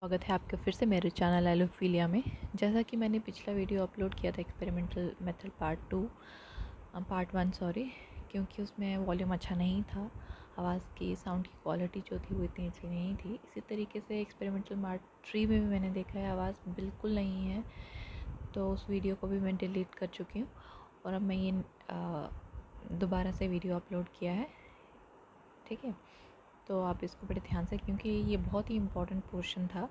स्वागत है आपका फिर से मेरे चैनल एलोफीलिया में। जैसा कि मैंने पिछला वीडियो अपलोड किया था एक्सपेरिमेंटल मेथड पार्ट 1 सॉरी, क्योंकि उसमें वॉल्यूम अच्छा नहीं था, आवाज़ की साउंड की क्वालिटी जो थी वो इतनी अच्छी नहीं थी। इसी तरीके से एक्सपेरिमेंटल पार्ट 3 में भी मैंने देखा है आवाज़ बिल्कुल नहीं है, तो उस वीडियो को भी मैं डिलीट कर चुकी हूँ और अब मैं ये दोबारा से वीडियो अपलोड किया है। ठीक है, तो आप इसको बड़े ध्यान से, क्योंकि ये बहुत ही इम्पोर्टेंट पोर्शन था।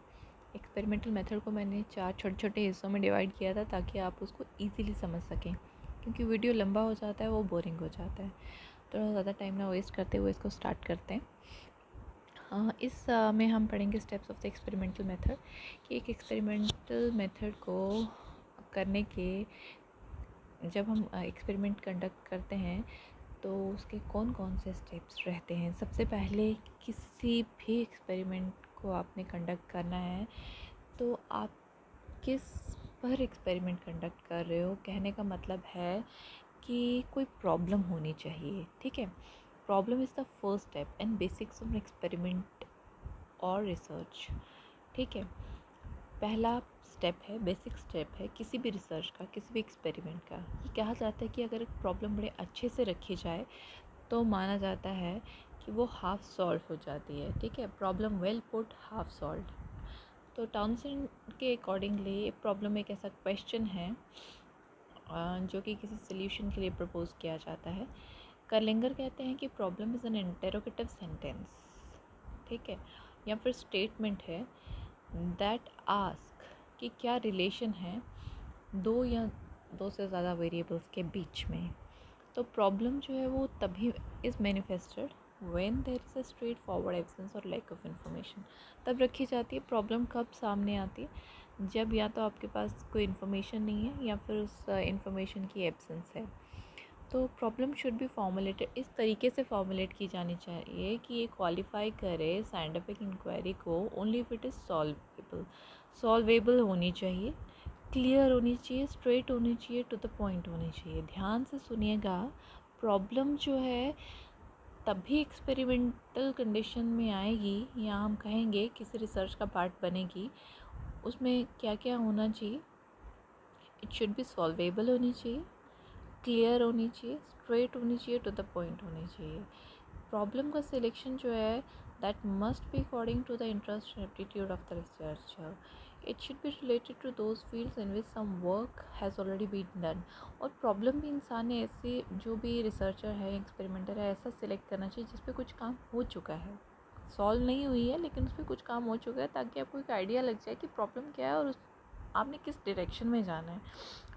एक्सपेरिमेंटल मेथड को मैंने 4 छोटे छोटे हिस्सों में डिवाइड किया था ताकि आप उसको इजीली समझ सकें, क्योंकि वीडियो लंबा हो जाता है, वो बोरिंग हो जाता है। तो ज़्यादा टाइम ना वेस्ट करते हुए इसको स्टार्ट करते हैं। इस में हम पढ़ेंगे steps of the experimental method, कि एक एक्सपेरिमेंटल मेथड को करने के, जब हम एक्सपेरिमेंट कंडक्ट करते हैं तो उसके कौन कौन से स्टेप्स रहते हैं। सबसे पहले किसी भी एक्सपेरिमेंट को आपने कंडक्ट करना है तो आप किस पर एक्सपेरिमेंट कंडक्ट कर रहे हो, कहने का मतलब है कि कोई प्रॉब्लम होनी चाहिए। ठीक है, problem is the first step and basics of experiment और रिसर्च। ठीक है, पहला स्टेप है, बेसिक स्टेप है किसी भी रिसर्च का, किसी भी एक्सपेरिमेंट का। ये कहा जाता है कि अगर एक प्रॉब्लम बड़े अच्छे से रखी जाए तो माना जाता है कि वो हाफ सॉल्व हो जाती है। ठीक है, problem well put half solve. तो टाउनसेंड के अकॉर्डिंगली प्रॉब्लम एक ऐसा क्वेश्चन है जो कि किसी सोल्यूशन के लिए प्रपोज किया जाता है। कर्लिंगर कहते हैं कि problem is an interrogative sentence. ठीक है, या फिर स्टेटमेंट है दैट आस्क कि क्या रिलेशन है दो या दो से ज़्यादा वेरिएबल्स के बीच में। तो प्रॉब्लम जो है वो तभी is manifested when there is a straightforward absence और लैक ऑफ इन्फॉर्मेशन। तब रखी जाती है। प्रॉब्लम कब सामने आती है? जब या तो आपके पास कोई इन्फॉर्मेशन नहीं है या फिर उस इन्फॉर्मेशन की एब्सेंस है। तो प्रॉब्लम शुड बी फॉर्मुलेटेड, इस तरीके से फॉर्मुलेट की जानी चाहिए कि ये क्वालिफाई करे साइंटिफिक इंक्वायरी को only if it is solvable होनी चाहिए, क्लियर होनी चाहिए, स्ट्रेट होनी चाहिए, टू द पॉइंट होनी चाहिए। ध्यान से सुनिएगा, प्रॉब्लम जो है तभी एक्सपेरिमेंटल कंडीशन में आएगी या हम कहेंगे किसी रिसर्च का पार्ट बनेगी। उसमें क्या क्या होना चाहिए? इट शुड बी सॉल्वेबल होनी चाहिए, क्लियर होनी चाहिए, स्ट्रेट होनी चाहिए, टू द पॉइंट होनी चाहिए। प्रॉब्लम का सिलेक्शन जो है that must be according to the interest and aptitude of the researcher. It should be related to those fields in which some work has already been done. और problem भी इंसान ने ऐसे, जो भी रिसर्चर है, एक्सपेरिमेंटर है, ऐसा सिलेक्ट करना चाहिए जिस पे कुछ काम हो चुका है, सॉल्व नहीं हुई है लेकिन उस पर कुछ काम हो चुका है, ताकि आपको एक आइडिया लग जाए कि प्रॉब्लम क्या है और उस आपने किस डायरेक्शन में जाना है।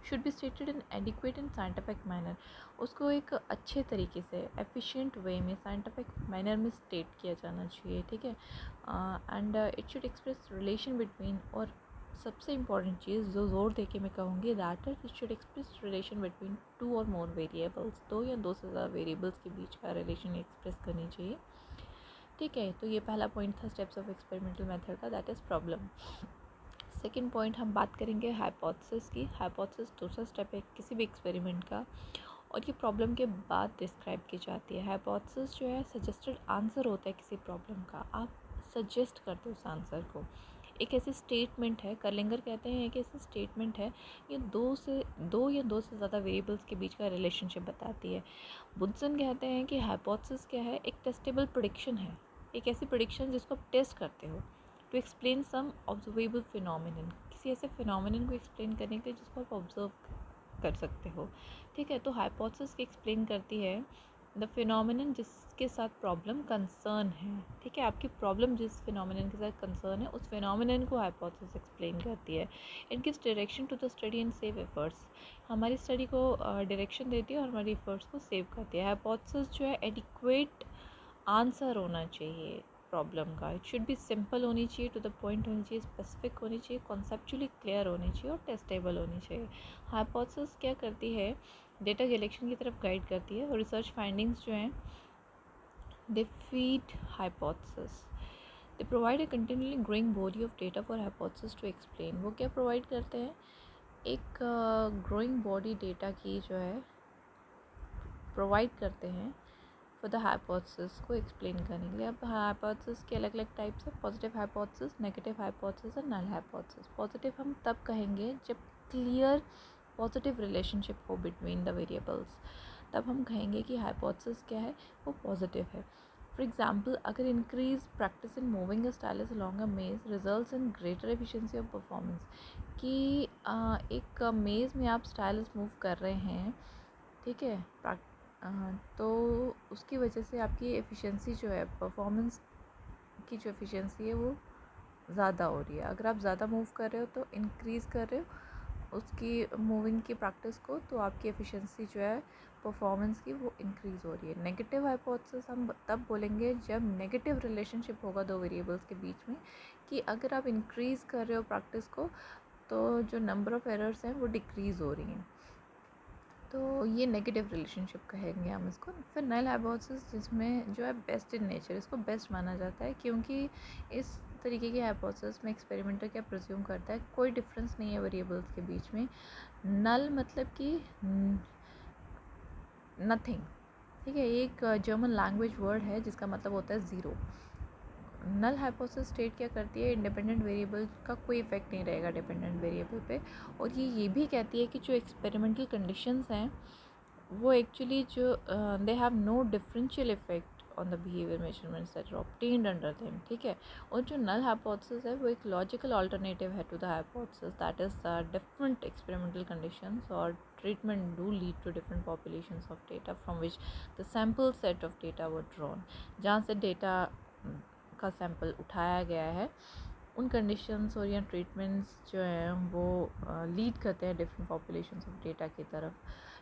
Should be stated in adequate and scientific manner. उसको एक अच्छे तरीके से, एफिशिएंट वे में, साइंटिफिक मैनर में स्टेट किया जाना चाहिए। ठीक है, and it should express relation between, और सबसे इम्पॉर्टेंट चीज़ जो ज़ोर दे के मैं कहूँगी, that it should express relation between two और मोर वेरिएबल्स, दो या दो से ज़्यादा वेरिएबल्स के बीच का रिलेशन एक्सप्रेस करनी चाहिए। ठीक है, तो ये पहला पॉइंट था स्टेप्स ऑफ एक्सपेरिमेंटल मेथड का, that is problem. Second point हम बात करेंगे हाइपोथेसिस की। हाइपोथेसिस दूसरा स्टेप है किसी भी एक्सपेरिमेंट का, और ये प्रॉब्लम के बाद डिस्क्राइब की जाती है। हाइपोथेसिस जो है सजेस्टेड आंसर होता है किसी प्रॉब्लम का, आप सजेस्ट करते हो उस आंसर को। एक ऐसी स्टेटमेंट है, कर्लिंगर कहते हैं एक ऐसी स्टेटमेंट है, ये दो या दो से ज़्यादा वेरिएबल्स के बीच का रिलेशनशिप बताती है। बुड्सन कहते हैं कि हाइपोथेसिस क्या है? एक टेस्टेबल प्रेडिक्शन है, एक ऐसी प्रेडिक्शन जिसको आप टेस्ट करते हो to explain some observable phenomenon, किसी ऐसे फिनोमिनन को एक्सप्लेन करने के लिए जिसको आप ऑब्जर्व कर सकते हो। ठीक है, तो हाइपोथेसिस एक्सप्लेन करती है द फिनोमिनन जिसके साथ प्रॉब्लम कंसर्न है। ठीक है, आपकी प्रॉब्लम जिस फिनोमिनन के साथ कंसर्न है, उस फिनोमिनन को हाइपोथेसिस एक्सप्लेन करती है। It gives direction to the study and save efforts, हमारी स्टडी को डायरेक्शन देती है और हमारी एफर्ट्स को सेव करती है। हाइपोथेसिस जो है एडिक्वेट आंसर होना चाहिए प्रॉब्लम का। इट शुड बी सिंपल होनी चाहिए, टू द पॉइंट होनी चाहिए, स्पेसिफिक होनी चाहिए, कॉन्सेप्चुअली क्लियर होनी चाहिए और टेस्टेबल होनी चाहिए। हाइपोथेसिस क्या करती है? डेटा कलेक्शन की तरफ गाइड करती है, और रिसर्च फाइंडिंग्स जो हैं they feed hypothesis. They provide a continuously growing body of data for hypothesis to explain. वो क्या प्रोवाइड करते हैं? एक ग्रोइंग बॉडी डेटा की जो है प्रोवाइड करते हैं फॉर द हाइपोथेसिस को एक्सप्लेन करने के लिए। अब हाइपोथेसिस के अलग अलग टाइप्स है, पॉजिटिव हाइपोथेसिस, नेगेटिव हाइपोथेसिस और नल हाइपोथेसिस। पॉजिटिव हम तब कहेंगे जब क्लियर पॉजिटिव रिलेशनशिप हो बिटवीन द वेरिएबल्स, तब हम कहेंगे कि हाइपोथेसिस क्या है, वो पॉजिटिव है। फॉर एग्जाम्पल, अगर increase practice in moving a stylus along a maze results in greater efficiency of performance, कि एक मेज़ में आप स्टाइलस मूव कर रहे हैं, ठीक है, तो उसकी वजह से आपकी एफिशिएंसी जो है, परफॉर्मेंस की जो एफिशिएंसी है वो ज़्यादा हो रही है। अगर आप ज़्यादा मूव कर रहे हो तो इंक्रीज़ कर रहे हो उसकी मूविंग की प्रैक्टिस को, तो आपकी एफिशिएंसी जो है परफॉर्मेंस की वो इंक्रीज़ हो रही है। नेगेटिव हाइपोथेसिस हम तब बोलेंगे जब नेगेटिव रिलेशनशिप होगा दो वेरिएबल्स के बीच में, कि अगर आप इंक्रीज़ कर रहे हो प्रैक्टिस को तो जो नंबर ऑफ़ एरर्स हैं वो डिक्रीज़ हो रही हैं, तो ये नेगेटिव रिलेशनशिप कहेंगे हम इसको। फिर नल हाइपोथेसिस जिसमें जो है बेस्ट इन नेचर, इसको बेस्ट माना जाता है क्योंकि इस तरीके की हाइपोथेसिस में एक्सपेरिमेंटर क्या प्रिज्यूम करता है, कोई डिफरेंस नहीं है वेरिएबल्स के बीच में। नल मतलब कि नथिंग, ठीक है, एक जर्मन लैंग्वेज वर्ड है जिसका मतलब होता है ज़ीरो। नल हाइपोथेसिस स्टेट क्या करती है, इंडिपेंडेंट वेरिएबल का कोई इफेक्ट नहीं रहेगा डिपेंडेंट वेरिएबल पे, और ये भी कहती है कि जो एक्सपेरिमेंटल कंडीशंस हैं वो एक्चुअली जो they have no differential effect on the behaviour measurements that are obtained under them, ठीक है। और जो नल हाइपोथेसिस है वो एक लॉजिकल अल्टरनेटिव है to the hypothesis, that is different experimental conditions और treatment do lead to different populations of data from which the sample set of data were drawn. जहाँ से डेटा का सैम्पल उठाया गया है, उन कंडीशंस और या ट्रीटमेंट्स जो हैं वो लीड करते हैं डिफरेंट पॉपुलेशंस ऑफ डेटा की तरफ।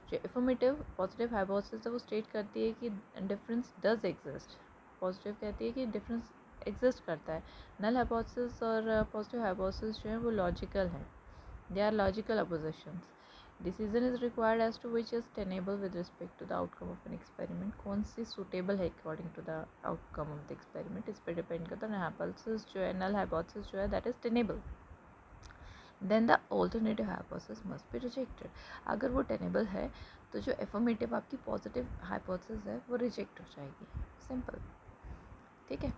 जो एफर्मेटिव पॉजिटिव हाइपोथेसिस है वो स्टेट करती है कि डिफरेंस डज एग्जिस्ट, पॉजिटिव कहती है कि डिफरेंस एग्जिस्ट करता है। नल हाइपोथेसिस और पॉजिटिव हाइपोथेसिस जो है वो लॉजिकल है, they are logical oppositions. Decision is required as to which is tenable with respect to the outcome of an experiment, कौन सी सूटेबल है according to the outcome of the experiment, इस पर depend करता है। हाइपोथेसिस जो है, नल हाइपोथेसिस जो है that is tenable, then the alternative hypothesis must be rejected. अगर वो टेनेबल है तो जो एफर्मेटिव आपकी पॉजिटिव हाइपोथेसिस है वो रिजेक्ट हो जाएगी, सिंपल, ठीक है।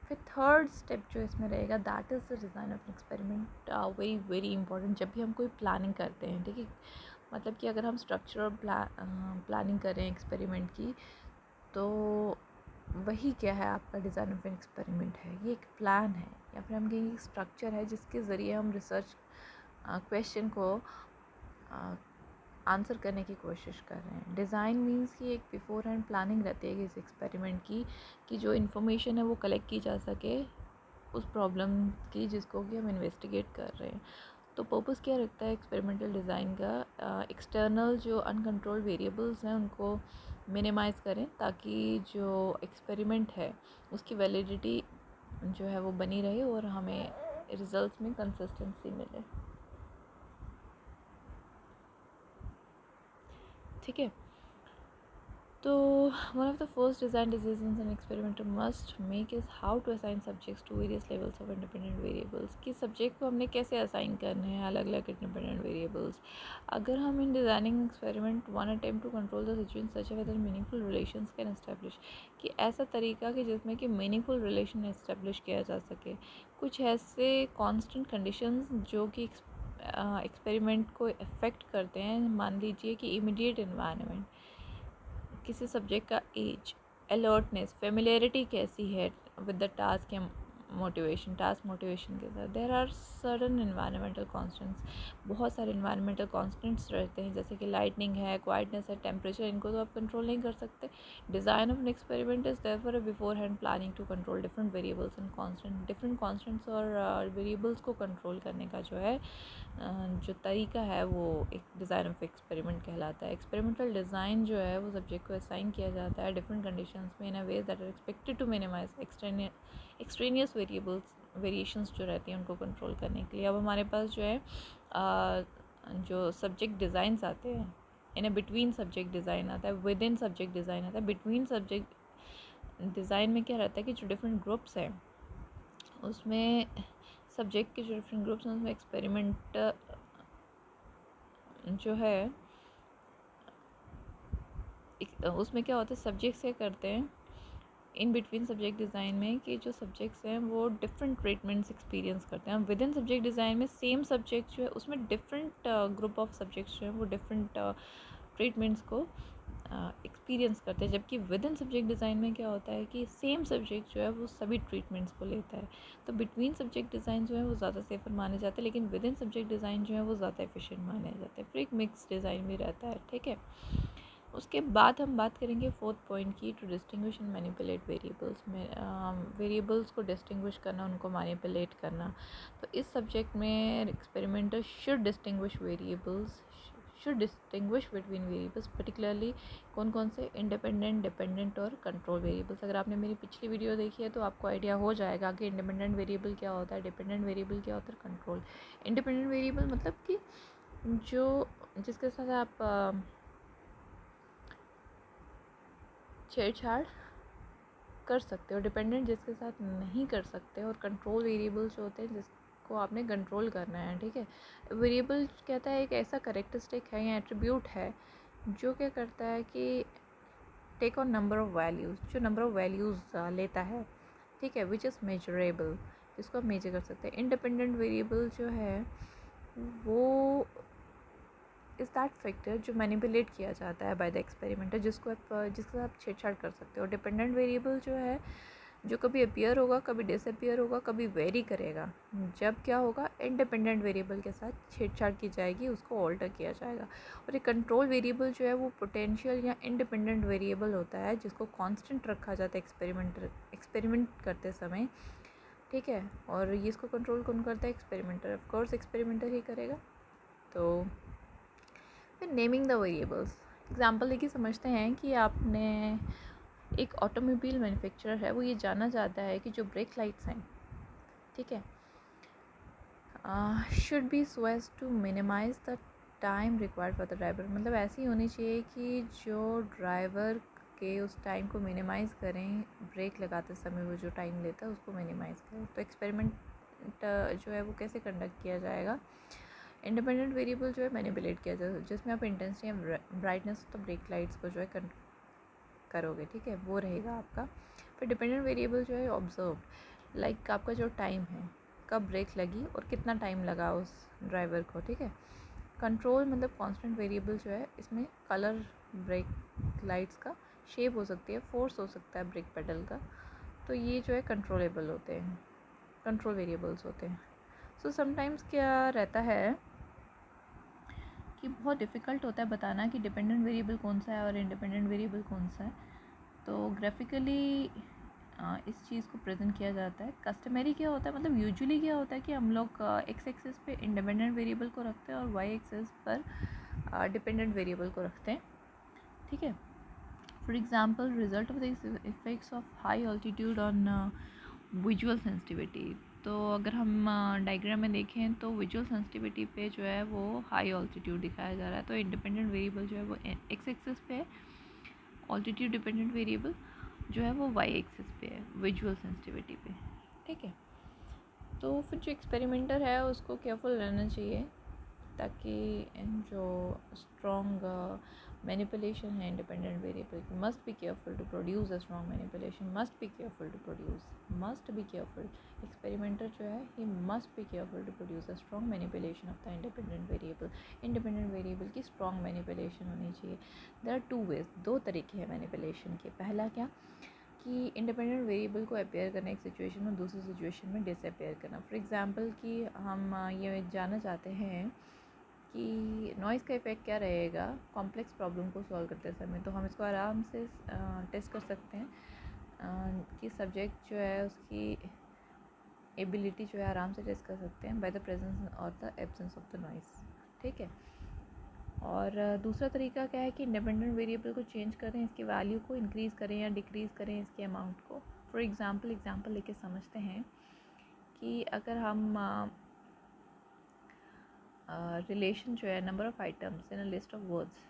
फिर थर्ड स्टेप जो इसमें रहेगा that is the design of experiment, very very important जब भी हम कोई प्लानिंग करते हैं, ठीक है। मतलब कि अगर हम स्ट्रक्चर और प्लानिंग करें एक्सपेरिमेंट की, तो वही क्या है, आपका डिज़ाइन ऑफ एन एक्सपेरिमेंट है, ये एक प्लान है या फिर हम कहेंगे स्ट्रक्चर है जिसके ज़रिए हम रिसर्च क्वेश्चन को आंसर करने की कोशिश कर रहे हैं। डिज़ाइन मीन्स कि एक बिफोर हैंड प्लानिंग रहती है कि इस एक्सपेरिमेंट की, कि जो इन्फॉर्मेशन है वो कलेक्ट की जा सके उस प्रॉब्लम की जिसको कि हम इन्वेस्टिगेट कर रहे हैं। तो पर्पस क्या रखता है एक्सपेरिमेंटल डिज़ाइन का, एक्सटर्नल जो अनकंट्रोल्ड वेरिएबल्स हैं उनको मिनिमाइज़ करें ताकि जो एक्सपेरिमेंट है उसकी वैलिडिटी जो है वो बनी रहे और हमें रिजल्ट्स में कंसिस्टेंसी मिले, ठीक है। तो one of the first design decisions an experimenter must make is how to assign subjects to various levels of independent variables, कि सब्जेक्ट को हमने कैसे असाइन करने हैं अलग अलग इंडिपेंडेंट वेरिएबल्स। अगर हम in designing experiment one attempt to control the situation such whether meaningful relations can establish, कि ऐसा तरीका कि जिसमें कि मीनिंगफुल रिलेशन एस्टेब्लिश किया जा सके, कुछ ऐसे कॉन्स्टेंट कंडीशंस जो कि एक्सपेरिमेंट को इफ़ेक्ट करते हैं। मान लीजिए कि इमीडिएट इन्वायरमेंट, किसी सब्जेक्ट का एज, अलर्टनेस, फेमिलियरिटी कैसी है विद द टास्क या मोटिवेशन, टास्क मोटिवेशन के साथ। There are sudden environmental constants, बहुत सारे इन्वायरमेंटल कॉन्स्टेंट्स रहते हैं जैसे कि लाइटनिंग है, क्वाइटनेस है, टेम्परेचर, इनको तो आप कंट्रोल नहीं कर सकते। Design of an experiment is therefore a beforehand planning to control different variables and constant, different constants और वेरिएबल्स को कंट्रोल करने का जो है जो तरीका है वो एक डिज़ाइन ऑफ एक्सपेरिमेंट कहलाता है। एक्सपेरिमेंटल डिज़ाइन जो है वो सब्जेक्ट को असाइन किया जाता है डिफरेंट कंडीशंस में in a ways that are expected to minimize extraneous variations जो रहती हैं उनको कंट्रोल करने के लिए। अब हमारे पास जो है जो सब्जेक्ट डिज़ाइंस आते हैं, इन्हें बिटवीन सब्जेक्ट डिज़ाइन आता है, विद इन सब्जेक्ट डिज़ाइन आता है। बिटवीन सब्जेक्ट डिज़ाइन में क्या रहता है कि जो डिफरेंट ग्रुप्स हैं उसमें सब्जेक्ट के जो डिफरेंट ग्रुप्स हैं उसमें एक्सपेरिमेंट जो है उसमें क्या होता है, सब्जेक्ट्स क्या करते हैं इन बिटवीन सब्जेक्ट डिज़ाइन में कि जो सब्जेक्ट्स हैं वो डिफरेंट ट्रीटमेंट्स एक्सपीरियंस करते हैं। विद इन सब्जेक्ट डिज़ाइन में सेम सब्जेक्ट जो है उसमें डिफरेंट ग्रुप ऑफ सब्जेक्ट्स जो हैं वो डिफरेंट ट्रीटमेंट्स को एक्सपीरियंस करते हैं। जबकि विद इन सब्जेक्ट डिज़ाइन में क्या होता है कि सेम सब्जेक्ट जो है वो सभी ट्रीटमेंट्स को लेता है। तो बिटवीन सब्जेक्ट डिज़ाइन जो है वो ज़्यादा सेफर माने जाते हैं, लेकिन विद इन सब्जेक्ट डिज़ाइन जो है वो ज़्यादा एफिशिएंट माने जाते हैं। फिर एक मिक्स डिज़ाइन भी रहता है, ठीक है। उसके बाद हम बात करेंगे फोर्थ पॉइंट की, to distinguish and manipulate variables में। वेरिएबल्स को डिस्टिंग्विश करना, उनको मैनिपुलेट करना। तो इस सब्जेक्ट में experimenter should distinguish between variables, particularly कौन कौन से, इंडिपेंडेंट, डिपेंडेंट और कंट्रोल वेरिएबल्स। अगर आपने मेरी पिछली वीडियो देखी है तो आपको आइडिया हो जाएगा कि इंडिपेंडेंट वेरिएबल क्या होता है, डिपेंडेंट वेरिएबल क्या होता है, कंट्रोल। इंडिपेंडेंट वेरिएबल मतलब कि जो जिसके साथ आप छेड़छाड़ कर सकते हो, डिपेंडेंट जिसके साथ नहीं कर सकते, और कंट्रोल वेरिएबल्स होते हैं जिसको आपने कंट्रोल करना है, ठीक है। वेरिएबल कहता है एक ऐसा करेक्टरिस्टिक है या एट्रीब्यूट है जो क्या करता है कि take on number of values, जो नंबर ऑफ़ वैल्यूज़ लेता है, ठीक है, विच इज़ मेजरेबल, जिसको आप मेजर कर सकते हैं। इंडिपेंडेंट वेरिएबल जो है वो इज़ दैट फैक्टर जो मैनिपुलेट किया जाता है बाय द एक्सपेरिमेंटर, जिसके साथ आप छेड़छाड़ कर सकते हो। डिपेंडेंट वेरिएबल जो है जो कभी अपीयर होगा, कभी डिसअपीयर होगा, कभी वेरी करेगा। जब क्या होगा, इंडिपेंडेंट वेरिएबल के साथ छेड़छाड़ की जाएगी, उसको ऑल्टर किया जाएगा। और एक कंट्रोल वेरिएबल जो है वो पोटेंशियल या इंडिपेंडेंट वेरिएबल होता है जिसको कांस्टेंट रखा जाता है एक्सपेरिमेंट करते समय, ठीक है। और ये इसको कंट्रोल कौन करता है, एक्सपेरिमेंटर, ऑफ कोर्स एक्सपेरिमेंटर ही करेगा। तो फिर नेमिंग द वेरिएबल्स, एग्जांपल देखिए, समझते हैं कि आपने एक ऑटोमोबाइल मैन्युफैक्चरर है, वो ये जानना चाहता है कि जो ब्रेक लाइट्स हैं, ठीक है, should be so as to minimize the time required for the driver. मतलब ऐसी होनी चाहिए कि जो ड्राइवर के उस टाइम को मिनिमाइज़ करें, ब्रेक लगाते समय वो जो टाइम लेता है उसको मिनिमाइज़ करें। तो एक्सपेरिमेंट जो है वो कैसे कंडक्ट किया जाएगा, इंडिपेंडेंट वेरिएबल जो है मैनिपुलेट किया जाए, जिसमें आप इंटेंसिटी या brightness of the break lights को जो है करोगे, ठीक है, वो रहेगा आपका। फिर डिपेंडेंट वेरिएबल जो है ऑब्जर्व, लाइक आपका जो टाइम है, कब ब्रेक लगी और कितना टाइम लगा उस ड्राइवर को, ठीक है। कंट्रोल मतलब कांस्टेंट वेरिएबल जो है, इसमें कलर ब्रेक लाइट्स का, शेप हो सकती है, फोर्स हो सकता है ब्रेक पेडल का। तो ये जो है कंट्रोलेबल होते हैं, कंट्रोल वेरिएबल्स होते हैं। सो समटाइम्स क्या रहता है कि बहुत डिफ़िकल्ट होता है बताना कि डिपेंडेंट वेरिएबल कौन सा है और इंडिपेंडेंट वेरिएबल कौन सा है। तो ग्राफिकली इस चीज़ को प्रेजेंट किया जाता है। कस्टमरी क्या होता है, मतलब यूजुअली क्या होता है कि हम लोग एक्स एक्सिस पे इंडिपेंडेंट वेरिएबल को रखते हैं और वाई एक्सिस पर डिपेंडेंट वेरिएबल को रखते हैं, ठीक है। For example, result of the effects of high altitude on visual sensitivity. तो अगर हम डायग्राम में देखें तो विजुअल सेंसिटिविटी पे जो है वो हाई ऑल्टीट्यूड दिखाया जा रहा है। तो इंडिपेंडेंट वेरिएबल जो है वो एक्स एक्सिस पे है, ऑल्टीट्यूड डिपेंडेंट वेरिएबल जो है वो वाई एक्सिस पे है, विजुअल सेंसिटिविटी पे, ठीक है। तो फिर जो एक्सपेरिमेंटर है उसको केयरफुल रहना चाहिए ताकि जो स्ट्रॉन्ग मैनिपुलेशन है इंडिपेंडेंट वेरिएबल की, must be careful to produce a strong manipulation, must be careful experimenter जो है he must be careful to produce a strong manipulation of the independent variable. Independent variable की strong manipulation होनी चाहिए। There are two ways, दो तरीके हैं manipulation के। पहला क्या कि इंडिपेंडेंट वेरिएबल को अपेयर करना एक सिचुएशन में, दूसरी सिचुएशन में डिसअपेयर करना। फॉर एग्जांपल कि हम ये जानना चाहते हैं कि नॉइज़ का इफ़ेक्ट क्या रहेगा कॉम्प्लेक्स प्रॉब्लम को सॉल्व करते समय, तो हम इसको आराम से टेस्ट कर सकते हैं कि सब्जेक्ट जो है उसकी एबिलिटी जो है आराम से टेस्ट कर सकते हैं बाय द प्रेजेंस और the absence of the noise, ठीक है। और दूसरा तरीका क्या है कि इंडिपेंडेंट वेरिएबल को चेंज करें, इसकी वैल्यू को इंक्रीज़ करें या डिक्रीज़ करें इसके अमाउंट को। फॉर एग्जांपल लेके समझते हैं कि अगर हम रिलेशन जो है number of items in a list of words,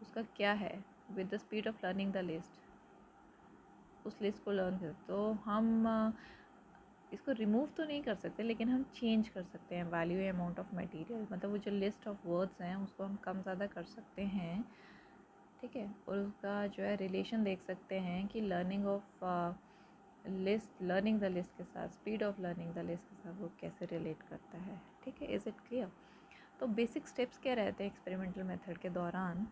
उसका क्या है with the speed of learning the list, उस लिस्ट को लर्न कर, तो हम इसको रिमूव तो नहीं कर सकते लेकिन हम चेंज कर सकते हैं वैल्यू या अमाउंट ऑफ मटेरियल। मतलब वो जो लिस्ट ऑफ वर्ड्स हैं उसको हम कम ज़्यादा कर सकते हैं, ठीक है। और उसका जो है रिलेशन देख सकते हैं कि लर्निंग द लिस्ट के साथ speed of learning the list के साथ वो कैसे रिलेट करता है। ठीक है, इज़ इट क्लियर? तो बेसिक स्टेप्स क्या रहते हैं एक्सपेरिमेंटल मेथड के दौरान?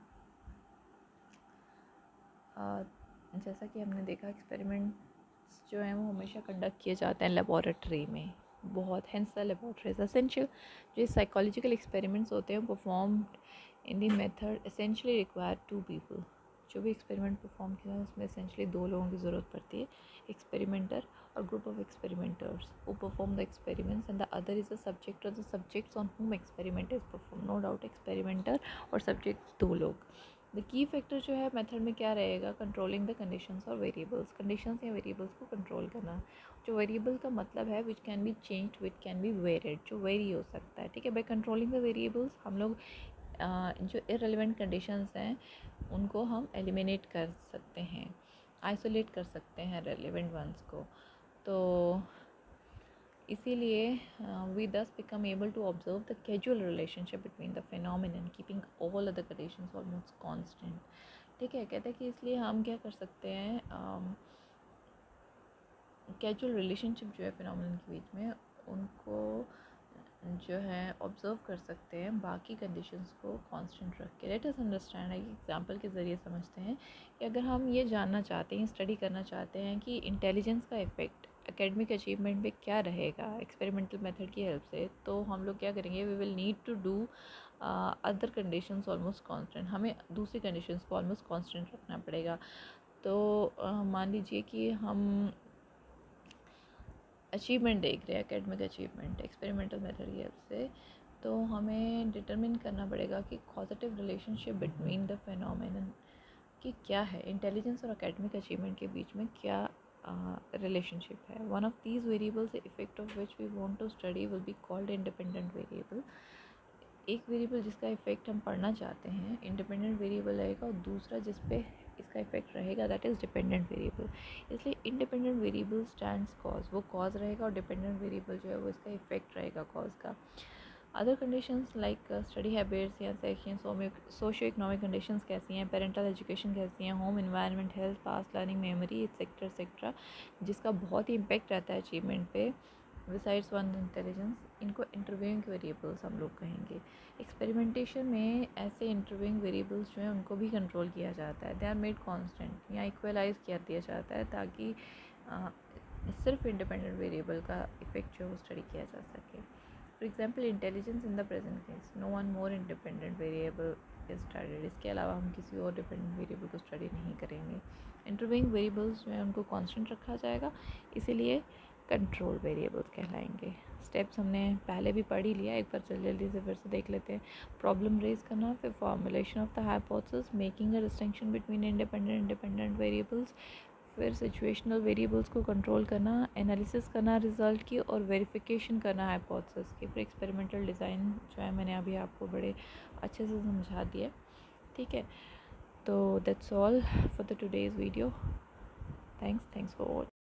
जैसा कि हमने देखा, एक्सपेरिमेंट्स जो हैं वो हमेशा कंडक्ट किए जाते हैं लेबॉरेटरी में, बहुत hence the laboratory is essential. जो साइकोलॉजिकल एक्सपेरिमेंट्स होते हैं performed in the method essentially require 2 people. जो भी एक्सपेरिमेंट परफॉर्म किया है उसमें एसेंशियली 2 लोगों की ज़रूरत पड़ती है, एक्सपेरिमेंटर और group of experimenters who perform the experiments, and the other is the subject or the subjects on whom experiment is performed. No doubt experimenter और सब्जेक्ट 2 लोग। द की फैक्टर जो है मेथड में क्या रहेगा? कंट्रोलिंग द कंडीशंस और variables. Conditions या variables को कंट्रोल करना। जो वेरिएबल का मतलब है which can be changed, which can be varied, जो वेरी हो सकता है। ठीक है, बाय कंट्रोलिंग द वेरिएबल्स हम लोग जो इररिलेवेंट कंडीशंस हैं उनको हम एलिमिनेट कर सकते हैं, आइसोलेट कर सकते हैं रेलिवेंट वंस को। तो इसीलिए we thus become able to observe the causal relationship between the phenomenon, keeping all other conditions almost constant. ठीक है, कहते हैं कि इसलिए हम क्या कर सकते हैं, कैजुअल रिलेशनशिप जो है फिनोमिनन के बीच में उनको जो है ऑब्ज़र्व कर सकते हैं बाकी कंडीशंस को कांस्टेंट रख के। लेट अस अंडरस्टैंड, एक एग्जांपल के ज़रिए समझते हैं कि अगर हम ये जानना चाहते हैं, स्टडी करना चाहते हैं कि इंटेलिजेंस का इफ़ेक्ट एकेडमिक अचीवमेंट में क्या रहेगा एक्सपेरिमेंटल मेथड की हेल्प से, तो हम लोग क्या करेंगे? We will need to do other conditions almost constant. हमें दूसरी कंडीशंस को ऑलमोस्ट कांस्टेंट रखना पड़ेगा। तो मान लीजिए कि हम अचीवमेंट देख रहे हैं, एकेडमिक अचीवमेंट एक्सपेरिमेंटल मेथड की हेल्प से, तो हमें डिटरमिन करना पड़ेगा कि positive relationship between the phenomenon कि क्या है, इंटेलिजेंस और एकेडमिक अचीवमेंट के बीच में क्या रिलेशनशिप है। One of these variables the effect of which we want to study will be called independent variable. एक वेरिएबल जिसका इफेक्ट हम पढ़ना चाहते हैं इंडिपेंडेंट वेरिएबल रहेगा, और दूसरा जिस पे इसका इफेक्ट रहेगा दैट इज़ डिपेंडेंट वेरिएबल। इसलिए इंडिपेंडेंट वेरिएबल स्टैंड्स कॉज, वो कॉज रहेगा, और डिपेंडेंट वेरिएबल जो है वो इसका इफेक्ट रहेगा कॉज का। Other conditions like study habits या सेक्शंस, सोशियो इकोनॉमिक कंडीशंस कैसी हैं, पेरेंटल एजुकेशन कैसी हैं, home environment, health, past learning, memory etcetera etcetera, जिसका बहुत ही इम्पेक्ट रहता है अचीवमेंट पे बिसाइड्स वन इंटेलिजेंस, इनको इंटरव्यूइंग वेरिएबल्स हम लोग कहेंगे। एक्सपेरिमेंटेशन में ऐसे इंटरव्यूइंग वेरिएबल्स जो हैं उनको भी कंट्रोल किया जाता है, दे आर मेड कांस्टेंट या इक्वलाइज किया दिया जाता है ताकि सिर्फ इंडिपेंडेंट वेरिएबल का इफेक्ट जो है वो स्टडी किया जा सके। For example intelligence in the present case, no one more independent variable is studied. इसके अलावा हम किसी और डिपेंडेंट वेरिएबल को स्टडी नहीं करेंगे। इंटरव्यूइंग वेरिएबल्स जो है उनको कांस्टेंट रखा जाएगा, इसीलिए कंट्रोल वेरिएबल्स कहलाएंगे। स्टेप्स हमने पहले भी पढ़ ही लिया, एक बार जल्दी से फिर से देख लेते हैं। प्रॉब्लम रेज करना, फिर formulation of the hypothesis, making a distinction between independent variables, फिर सिचुएशनल वेरिएबल्स को कंट्रोल करना, एनालिसिस करना रिजल्ट की, और वेरिफिकेशन करना हाइपोथेसिस की। फिर एक्सपेरिमेंटल डिज़ाइन जो है मैंने अभी आपको बड़े अच्छे से समझा दिया। ठीक है, तो that's all for the today's video. Thanks for watching.